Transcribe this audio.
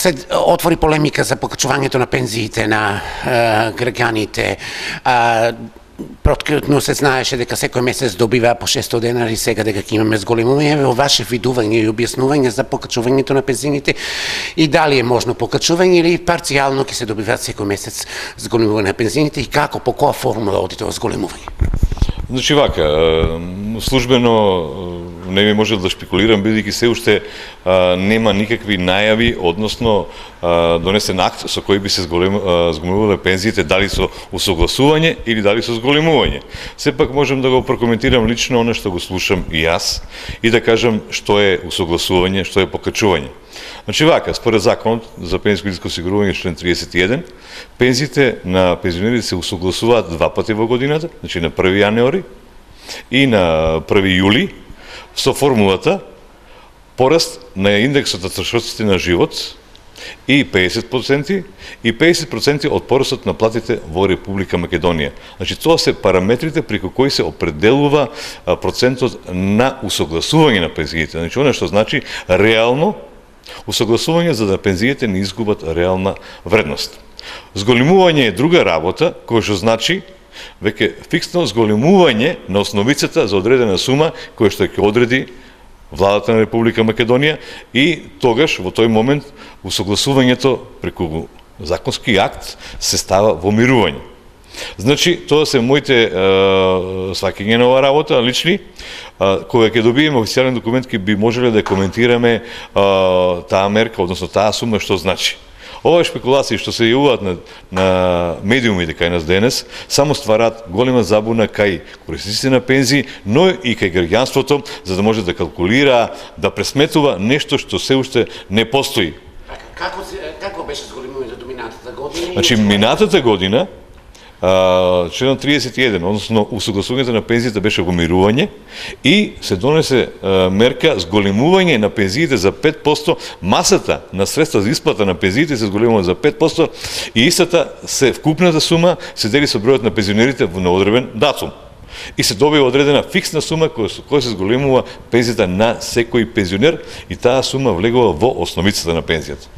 се отвори полемика за покачувањето на пензиите на граѓаните. Проткритно се знаеше дека секој месец добива по 600 денари, сега дека ќе имаме зголемување. Во ваше видување и објаснување за покачувањето на пензиите и дали е можно покачување или парцијално ќе се добиваат секој месец зголемување на пензиите и како, по која формула оди тоа зголемување? Значи вака, службено не ми може да шпекулирам, бидејќи се уште нема никакви најави, односно донесен акт со кој би се зголемувале пензиите, дали со усогласување или дали со зголемување. Сепак можем да го прокоментирам лично оно што го слушам и јас и да кажам што е усогласување, што е покачување. Значи вака, според законот за пензијско осигурување член 31, пензиите на пензионерите се усогласуваат два пати во годината, значи на 1 јануари и на 1 јули, со формулата пораст на индексот на трошоците на живот и 50% и 50% од порастот на платите во Република Македонија. Значи тоа се параметрите преку кои се определува процентот на усогласување на пензиите. Значи она што значи реално усогласување за да пензиите не изгубат реална вредност. Зголемување е друга работа, која што значи веќе фиксно зголемување на основицата за одредена сума која што ќе одреди владата на Република Македонија и тогаш во тој момент усогласувањето преку законски акт се става во мирување. Значи, тоа се моите сваќања на оваа работа, лични. Кога ќе добиеме официјален документ, ќе би можеле да коментираме таа мерка, односно таа сума што значи. Овие шпекулации што се јавуваат на медиумите кај нас денес, само ствараат голема забуна кај корисниците на пензии, но и кај граѓанството, за да може да калкулира, да пресметува нешто што се уште не постои. Како беше зголемувањето до минатата година? Значи, минатата година, член 31, односно усогласувањето на пензиите беше во мирување и се донесе мерка зголемување на пензиите за 5%, масата на средства за исплата на пензиите се зголемува за 5% и истата вкупната сума се дели со бројот на пензионерите на одреден датум. И се добива одредена фиксна сума која се зголемува пензијата на секој пензионер и таа сума влегува во основицата на пензијата.